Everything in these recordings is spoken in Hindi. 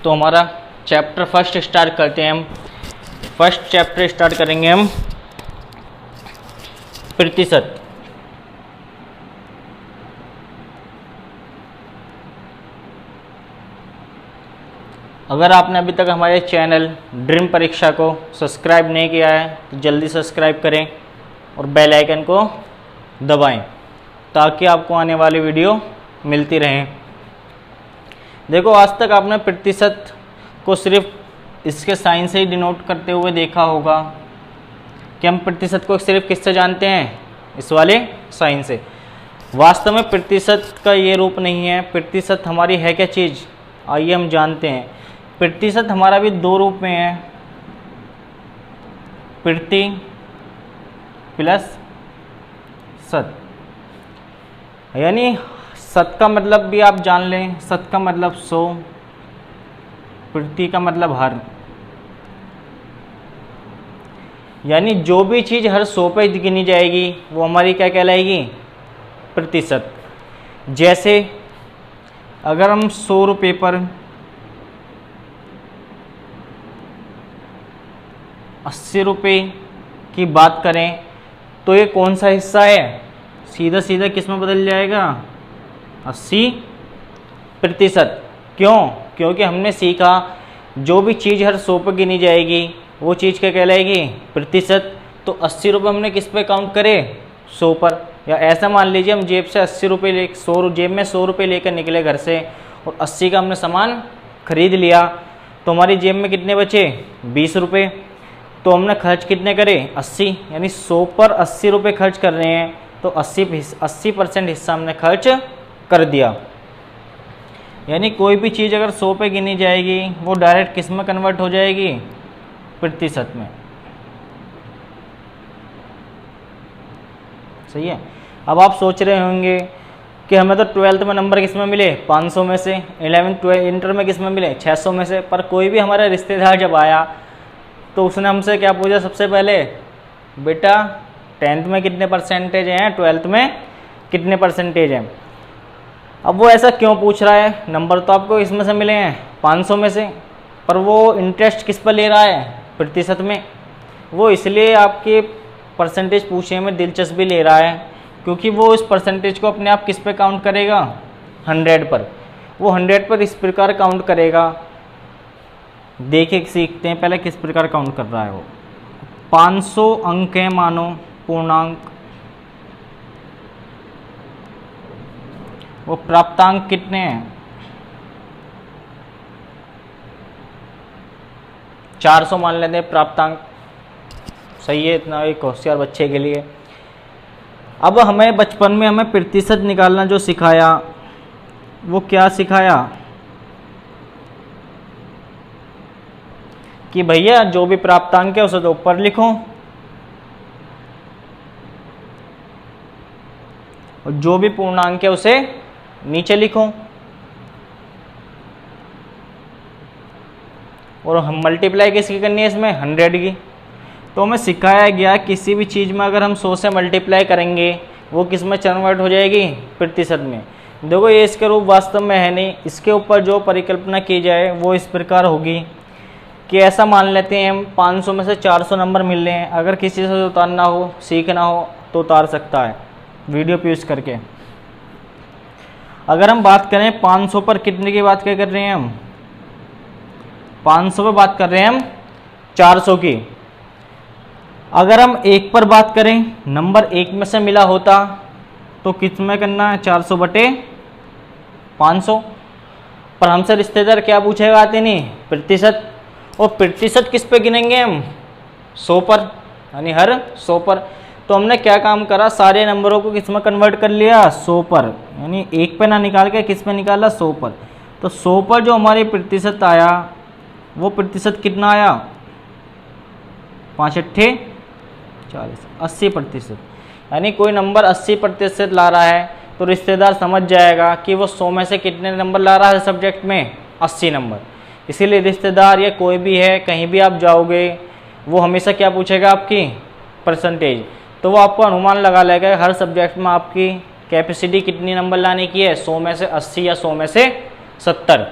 तो हमारा चैप्टर फर्स्ट स्टार्ट करते हैं हम। फर्स्ट चैप्टर स्टार्ट करेंगे हम प्रतिशत। अगर आपने अभी तक हमारे चैनल ड्रीम परीक्षा को सब्सक्राइब नहीं किया है तो जल्दी सब्सक्राइब करें और बेल आइकन को दबाएं ताकि आपको आने वाली वीडियो मिलती रहे। देखो, आज तक आपने प्रतिशत को सिर्फ इसके साइन से ही डिनोट करते हुए देखा होगा कि हम प्रतिशत को सिर्फ किससे जानते हैं, इस वाले साइन से। वास्तव में प्रतिशत का ये रूप नहीं है। प्रतिशत हमारी है क्या चीज़, आइए हम जानते हैं। प्रतिशत हमारा भी दो रूप में है, प्रति प्लस शत। यानी शत का मतलब भी आप जान लें, शत का मतलब 100, प्रति का मतलब हर। यानी जो भी चीज़ हर 100 पे गिनी जाएगी वो हमारी क्या कहलाएगी, प्रतिशत। जैसे अगर हम 100 रुपये पर 80 रुपये की बात करें तो ये कौन सा हिस्सा है, सीधा सीधा किस में बदल जाएगा, 80%। क्यों? क्योंकि हमने सीखा जो भी चीज़ हर 100 पर गिनी जाएगी वो चीज़ क्या कहलाएगी, प्रतिशत। तो 80 रुपये हमने किस पे काउंट करे, 100 पर। या ऐसा मान लीजिए हम जेब से 80 रुपये ले, जेब में 100 रुपये लेकर निकले घर से और 80 का हमने सामान खरीद लिया, तो हमारी जेब में कितने बचे, 20 रुपये। तो हमने खर्च कितने करे, 80। यानी 100 पर 80 रुपये खर्च कर रहे हैं तो 80% हिस्सा हमने खर्च कर दिया। यानी कोई भी चीज़ अगर 100 पे गिनी जाएगी वो डायरेक्ट किस में कन्वर्ट हो जाएगी, प्रतिशत में। सही है। अब आप सोच रहे होंगे कि हमें तो 12th में नंबर किस में मिले, 500 में से। 11th इंटर में किस में मिले, 600 में से। पर कोई भी हमारा रिश्तेदार जब आया तो उसने हमसे क्या पूछा सबसे पहले, बेटा 10th में कितने परसेंटेज हैं, 12th में कितने परसेंटेज हैं। अब वो ऐसा क्यों पूछ रहा है, नंबर तो आपको इसमें से मिले हैं 500 में से, पर वो इंटरेस्ट किस पर ले रहा है, प्रतिशत में। वो इसलिए आपके परसेंटेज पूछने में दिलचस्पी ले रहा है क्योंकि वो इस परसेंटेज को अपने आप किस पे काउंट करेगा, 100 पर। वो 100 पर इस प्रकार काउंट करेगा। देखिए सीखते हैं पहले किस प्रकार काउंट कर रहा है वो। 500 अंक है मानो, पूर्णांक। वो प्राप्तांक कितने हैं, 400 मान लेते हैं प्राप्तांक। सही है, इतना एक होशियार बच्चे के लिए। अब हमें बचपन में हमें प्रतिशत निकालना जो सिखाया वो क्या सिखाया कि भैया जो भी प्राप्तांक है उसे तो ऊपर लिखो और जो भी पूर्णांक है उसे नीचे लिखो। और हम मल्टीप्लाई किसकी करनी है इसमें, 100 की। तो हमें सिखाया गया किसी भी चीज़ में अगर हम 100 से मल्टीप्लाई करेंगे वो किस में कन्वर्ट हो जाएगी, प्रतिशत में। देखो ये इसके रूप वास्तव में है नहीं। इसके ऊपर जो परिकल्पना की जाए वो इस प्रकार होगी कि ऐसा मान लेते हैं हम 500 में से 400 नंबर मिल रहे हैं। अगर किसी से उतारना हो, सीखना हो तो उतार सकता है वीडियो पे यूज़ करके। अगर हम बात करें 500 पर कितने की बात क्या कर रहे हैं हम, 500 पर बात कर रहे हैं हम 400 की। अगर हम 1 पर बात करें, नंबर 1 में से मिला होता तो किस में करना है, 400 बटे 500। पर हमसे रिश्तेदार क्या पूछेगा, आते नहीं, प्रतिशत। और प्रतिशत किस पे गिनेंगे हम, 100 पर, यानी हर 100 पर। तो हमने क्या काम करा, सारे नंबरों को किस में कन्वर्ट कर लिया, 100 पर। यानी 1 पे ना निकाल के किस पे निकाला, 100 पर। तो 100 पर जो हमारी प्रतिशत आया वो प्रतिशत कितना आया, 5 अट्ठे 40, 80%। यानी कोई नंबर 80% ला रहा है तो रिश्तेदार समझ जाएगा कि वो 100 में से कितने नंबर ला रहा है सब्जेक्ट में, 80 नंबर। इसीलिए रिश्तेदार या कोई भी है, कहीं भी आप जाओगे वो हमेशा क्या पूछेगा, आपकी परसेंटेज। तो वो आपको अनुमान लगा लेगा हर सब्जेक्ट में आपकी कैपेसिटी कितनी नंबर लाने की है, 100 में से 80 या 100 में से 70।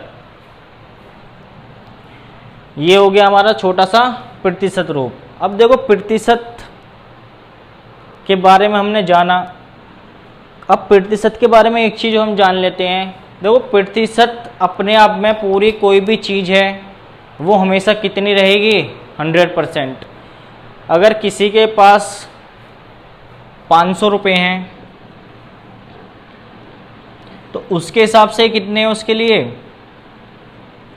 ये हो गया हमारा छोटा सा प्रतिशत रूप। अब देखो प्रतिशत के बारे में हमने जाना, अब प्रतिशत के बारे में एक चीज़ हम जान लेते हैं। देखो प्रतिशत अपने आप में पूरी कोई भी चीज़ है वो हमेशा कितनी रहेगी, 100%। अगर किसी के पास 500 रुपये हैं तो उसके हिसाब से कितने हैं उसके लिए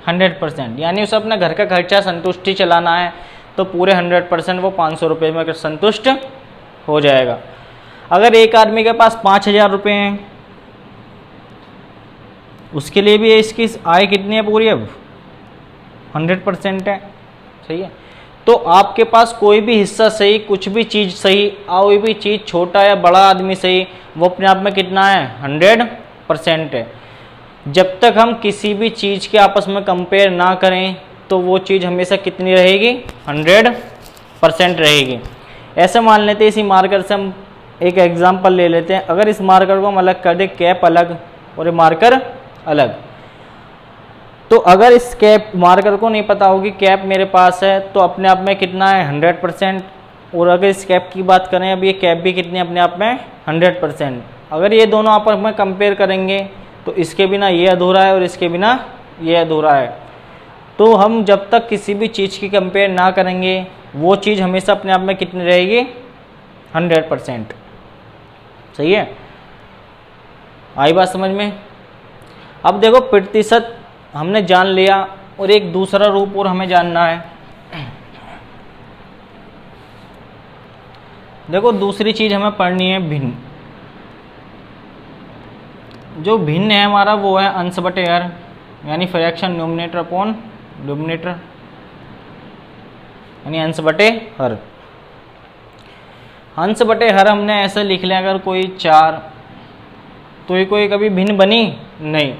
100%, यानी उसे अपना घर का खर्चा संतुष्टि चलाना है तो पूरे 100% वो 500 रुपये में संतुष्ट हो जाएगा। अगर एक आदमी के पास 5000 रुपये हैं उसके लिए भी इसकी आय कितनी है पूरी, अब 100% है। सही है। तो आपके पास कोई भी हिस्सा सही, कुछ भी चीज़ सही, कोई भी चीज़ छोटा या बड़ा आदमी सही, वो अपने आप में कितना है 100% है। जब तक हम किसी भी चीज़ के आपस में कंपेयर ना करें तो वो चीज़ हमेशा कितनी रहेगी 100% रहेगी। ऐसे मान लेते हैं, इसी मार्कर से हम एक एग्जांपल ले लेते हैं। अगर इस मार्कर को हम अलग कर दें, कैप अलग और ये मार्कर अलग, तो अगर इस कैप मार्कर को नहीं पता होगी कैप मेरे पास है तो अपने आप में कितना है 100%। और अगर इस कैप की बात करें, अब ये कैप भी कितनी अपने आप में 100%। अगर ये दोनों आपस में कंपेयर करेंगे तो इसके बिना ये अधूरा है और इसके बिना ये अधूरा है। तो हम जब तक किसी भी चीज़ की कंपेयर ना करेंगे वो चीज़ हमेशा अपने आप में कितनी रहेगी 100%। सही है, आई बात समझ में। अब देखो प्रतिशत हमने जान लिया और एक दूसरा रूप और हमें जानना है। देखो दूसरी चीज़ हमें पढ़नी है भिन्न। जो भिन्न है हमारा वो है अंश बटे हर, यानी फ्रैक्शन न्यूमरेटर अपॉन डिनोमिनेटर, यानी अंश बटे हर। अंश बटे हर हमने ऐसे लिख लिया, अगर कोई 4 तो ये कोई कभी भिन्न बनी नहीं।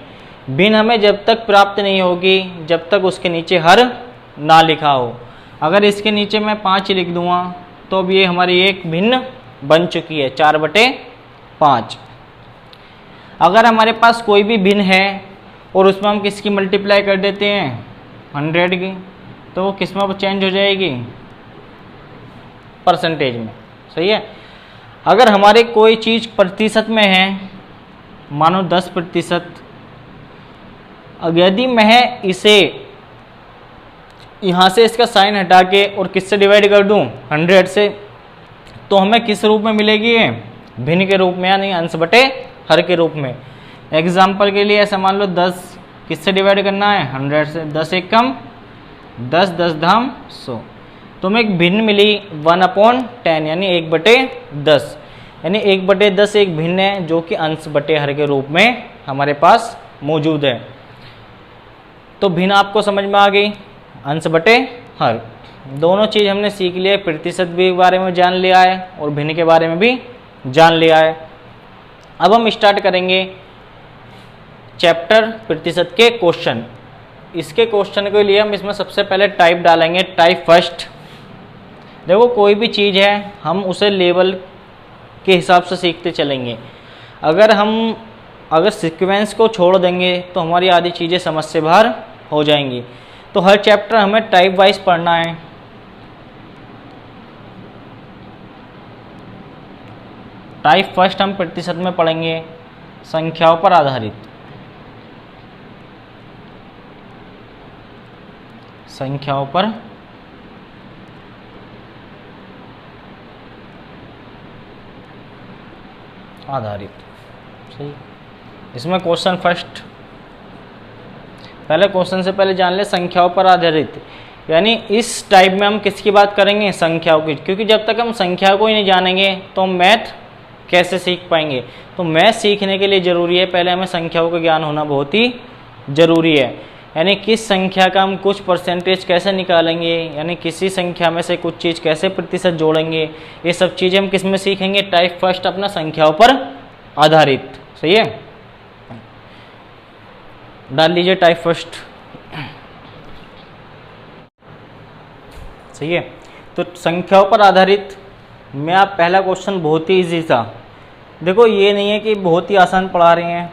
भिन्न हमें जब तक प्राप्त नहीं होगी जब तक उसके नीचे हर ना लिखा हो। अगर इसके नीचे मैं 5 लिख दूंगा तो अब ये हमारी एक भिन्न बन चुकी है 4/5। अगर हमारे पास कोई भी भिन्न है और उसमें हम किसकी मल्टीप्लाई कर देते हैं 100 की, तो वो किस में चेंज हो जाएगी, परसेंटेज में। सही है। अगर हमारे कोई चीज़ प्रतिशत में है, मानो 10%, यदि मैं इसे यहाँ से इसका साइन हटा के और किससे डिवाइड कर दूँ 100 से, तो हमें किस रूप में मिलेगी ये, भिन्न के रूप में, यानी अंश बटे हर के रूप में। एग्जाम्पल के लिए ऐसा मान लो 10 किससे डिवाइड करना है 100 से, 10 एक कम 10, 10 धाम 100, तो हमें एक भिन्न मिली 1/10, यानी 1/10, यानी 1/10 एक भिन्न है जो कि अंश बटे हर के रूप में हमारे पास मौजूद है। तो भिन्न आपको समझ में आ गई, अंश बटे हर, दोनों चीज़ हमने सीख लिया। प्रतिशत भी के बारे में जान लिया है और भिन्न के बारे में भी जान लिया है। अब हम स्टार्ट करेंगे चैप्टर प्रतिशत के क्वेश्चन। इसके क्वेश्चन के लिए हम इसमें सबसे पहले टाइप डालेंगे, टाइप फर्स्ट। देखो कोई भी चीज़ है हम उसे लेवल के हिसाब से सीखते चलेंगे। अगर सीक्वेंस को छोड़ देंगे तो हमारी आधी चीज़ें समझ से बाहर हो जाएंगी। तो हर चैप्टर हमें टाइप वाइज पढ़ना है। टाइप फर्स्ट हम प्रतिशत में पढ़ेंगे संख्याओं पर आधारित। संख्याओं पर आधारित। सही। इसमें क्वेश्चन फर्स्ट, पहले क्वेश्चन से पहले जान ले संख्याओं पर आधारित, यानी इस टाइप में हम किसकी बात करेंगे, संख्याओं की। क्योंकि जब तक हम संख्या को ही नहीं जानेंगे तो हम मैथ कैसे सीख पाएंगे। तो मैथ सीखने के लिए ज़रूरी है पहले हमें संख्याओं का ज्ञान होना बहुत ही ज़रूरी है। यानी किस संख्या का हम कुछ परसेंटेज कैसे निकालेंगे, यानी किसी संख्या में से कुछ चीज़ कैसे प्रतिशत जोड़ेंगे, ये सब चीज़ें हम किस में सीखेंगे, टाइप फर्स्ट अपना संख्याओं पर आधारित। सही है, डाल लीजिए टाइप फर्स्ट। सही है। तो संख्याओं पर आधारित में आप पहला क्वेश्चन बहुत ही इजी था। देखो ये नहीं है कि बहुत ही आसान पढ़ा रहे हैं,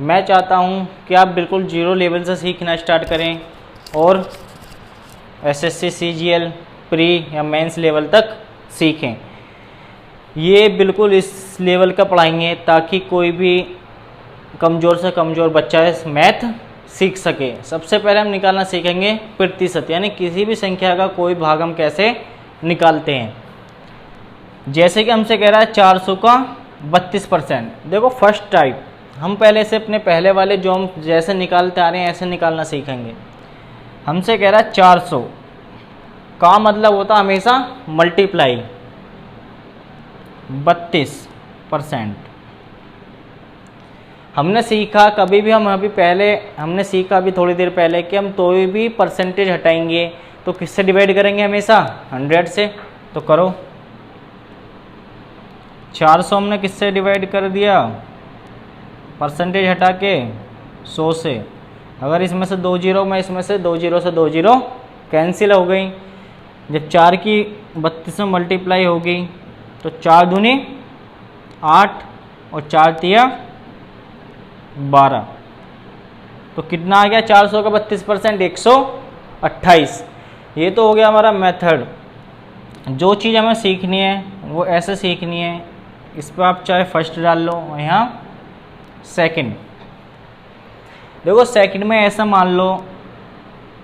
मैं चाहता हूँ कि आप बिल्कुल जीरो लेवल से सीखना स्टार्ट करें और एसएससी सीजीएल प्री या मेंस लेवल तक सीखें। ये बिल्कुल इस लेवल का पढ़ाएंगे ताकि कोई भी कमज़ोर से कमज़ोर बच्चा इस मैथ सीख सके। सबसे पहले हम निकालना सीखेंगे प्रतिशत, यानी किसी भी संख्या का कोई भाग हम कैसे निकालते हैं। जैसे कि हमसे कह रहा है 400 का 32%। देखो फर्स्ट टाइप हम पहले से अपने पहले वाले जो हम जैसे निकालते आ रहे हैं ऐसे निकालना सीखेंगे। हमसे कह रहा है 400 का मतलब होता हमेशा मल्टीप्लाई 32%। हमने सीखा कभी भी हमने सीखा अभी थोड़ी देर पहले कि हम तो भी परसेंटेज हटाएंगे तो किससे डिवाइड करेंगे, हमेशा 100 से। तो करो, 400 हमने किससे डिवाइड कर दिया, परसेंटेज हटा के 100 से। अगर इसमें से 2 जीरो में इसमें से 2 जीरो से 2 जीरो कैंसिल हो गई। जब 4 की 32 में मल्टीप्लाई होगी तो 4 दूनी 8 और 4 तिया 12। तो कितना आ गया 400 का 32%, 128। ये तो हो गया हमारा मेथड। जो चीज़ हमें सीखनी है वो ऐसे सीखनी है। इस पर आप चाहे फर्स्ट डाल लो और यहाँ सेकंड। देखो सेकंड में ऐसा मान लो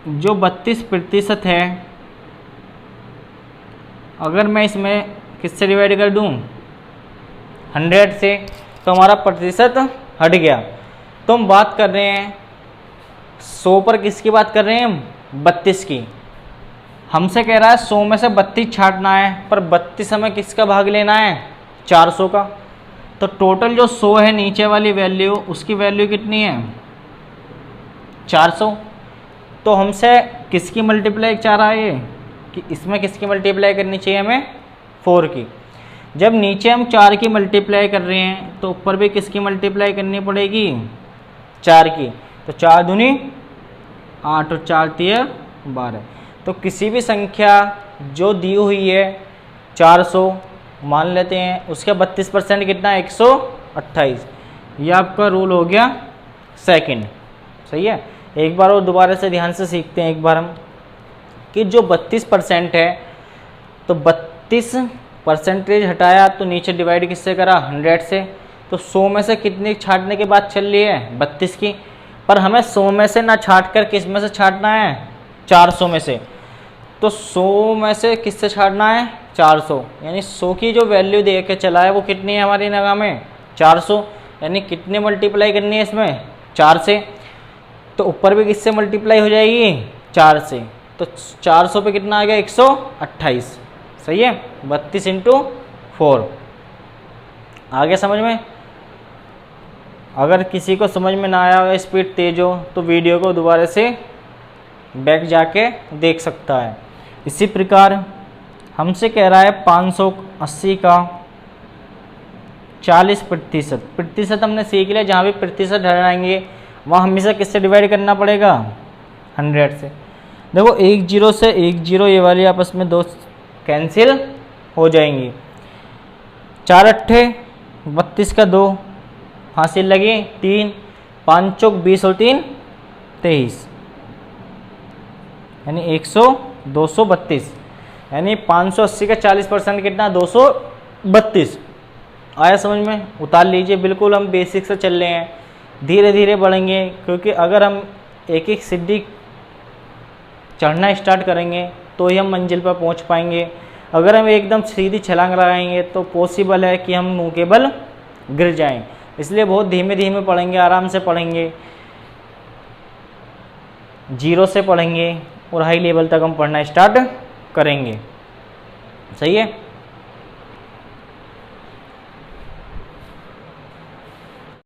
जो 32% है, अगर मैं इसमें किससे डिवाइड कर दूँ 100 से, तो हमारा प्रतिशत हट गया। तो हम बात कर रहे हैं 100 पर, किसकी बात कर रहे हैं हम, 32 की। हमसे कह रहा है 100 में से 32 छांटना है, पर 32 हमें किसका भाग लेना है, 400 का। तो टोटल जो 100 है नीचे वाली वैल्यू, उसकी वैल्यू कितनी है 400। तो हमसे किसकी मल्टीप्लाई चाह रहा है ये, कि इसमें किसकी मल्टीप्लाई करनी चाहिए हमें, 4 की। जब नीचे हम 4 की मल्टीप्लाई कर रहे हैं तो ऊपर भी किसकी मल्टीप्लाई करनी पड़ेगी, 4 की। तो 4 दूनी 8 और 4 तिया 12। तो किसी भी संख्या जो दी हुई है 400 मान लेते हैं, उसका 32% कितना है, 128। ये आपका रूल हो गया सेकंड। सही है। एक बार और दोबारा से ध्यान से सीखते हैं एक बार हम, कि जो 32% है तो 32 परसेंटेज हटाया तो नीचे डिवाइड किससे करा, 100 से। तो 100 में से कितनी छांटने की बात चल रही है, 32 की। पर हमें 100 में से ना छांट कर किस में से छांटना है, 400 में से। तो 100 में से किससे छांटना है, 400। यानी 100 की जो वैल्यू दे के चला है वो कितनी है हमारी निगाह में, 400। यानी कितने मल्टीप्लाई करनी है इसमें, 4 से। तो ऊपर भी किससे मल्टीप्लाई हो जाएगी, 4 से। तो 400 पे कितना आ गया, 128। सही है। 32 इंटू 4। आगे समझ में। अगर किसी को समझ में ना आया हो, स्पीड तेज हो, तो वीडियो को दोबारा से बैक जाके देख सकता है। इसी प्रकार हमसे कह रहा है 580 का 40%। प्रतिशत हमने सीख लिया, जहाँ भी प्रतिशत हटाएंगे वहाँ हमेशा किससे डिवाइड करना पड़ेगा, 100 से। देखो 1 जीरो से 1 जीरो ये वाली आपस में 2 कैंसिल हो जाएंगी। 4 अट्ठे 32 का 2 हासिल लगी 3, 5 चौक 20 और 3 23, यानी 232। यानी 580 का 40% कितना, 232। आया समझ में। उतार लीजिए। बिल्कुल हम बेसिक से चल रहे हैं, धीरे धीरे बढ़ेंगे, क्योंकि अगर हम एक एक सीढ़ी चढ़ना स्टार्ट करेंगे तो ही हम मंजिल पर पहुंच पाएंगे। अगर हम एकदम सीधी छलांग लगाएंगे तो पॉसिबल है कि हम मुंह के बल गिर जाएं। इसलिए बहुत धीमे धीमे पढ़ेंगे, आराम से पढ़ेंगे, जीरो से पढ़ेंगे और हाई लेवल तक हम पढ़ना स्टार्ट करेंगे। सही है।